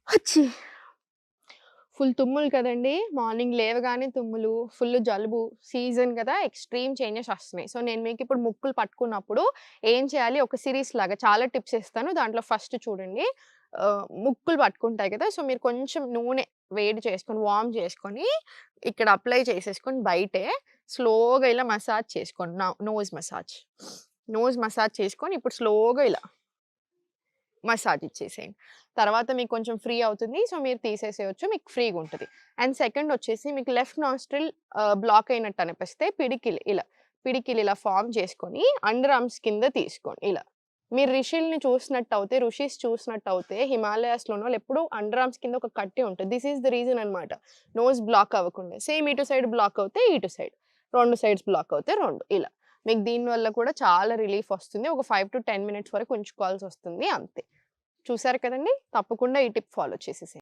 అచ్చి! ఫుల్ తుమ్ములు కదండీ! మార్నింగ్ లేవగానే తుమ్ములు, ఫుల్ జలుబు, సీజన్ కదా! ఎక్స్‌ట్రీమ్ చేంజెస్ వస్తున్నాయి. సో, నేను మీకిప్పుడు ముక్కులు పట్టుకున్నప్పుడు ఏం చేయాలి, ఒక సిరీస్ లాగా చాలా టిప్స్ ఇస్తాను. దాంట్లో ఫస్ట్ చూడండి. ముక్కులు పట్టుకుంటాయి కదా! సో, మీరు కొంచెం నూనె వేడి చేసుకొని, వార్మ్ చేసుకొని, ఇక్కడ అప్లై చేసేసుకొని బయటే స్లోగా ఇలా మసాజ్ చేసుకోండి. Nose massage. నోస్ మసాజ్ చేసుకొని, ఇప్పుడు స్లోగా ఇలా మసాజ్ ఇచ్చేసేయండి. తర్వాత మీకు కొంచెం ఫ్రీ అవుతుంది. సో, మీరు తీసేసేయొచ్చు. మీకు ఫ్రీగుంటది. అండ్ సెకండ్ వచ్చేసి మీకు లెఫ్ట్ నాస్ట్రిల్ బ్లాక్ అయినట్టు అనిపిస్తే పిడికిలి ఇలా ఫార్మ్ చేసుకొని అండర్ ఆర్మ్స్ కింద తీసుకోండి ఇలా. మీరు ఋషిస్ చూసినట్టయితే హిమాలయాస్‌లోనో ఎప్పుడూ అండర్ ఆర్మ్స్ కింద ఒక కట్టే ఉంటది. దిస్ ఈస్ ద రీజన్ అన్నమాట. నోస్ బ్లాక్ అవ్వకుండా. సేమ్ ఇటు సైడ్ బ్లాక్ అవుతే ఇటు సైడ్. 2 సైడ్స్ బ్లాక్ అవుతే 2 ఇలా. మీకు దీని వల్ల కూడా చాలా రిలీఫ్ వస్తుంది. ఒక 5-10 మినిట్స్ వరకు ఉంచుకోవాల్సొస్తుంది అంతే. చూసారు కదండీ! తప్పకుండా ఈ టిప్ ఫాలో చేసేసేయండి.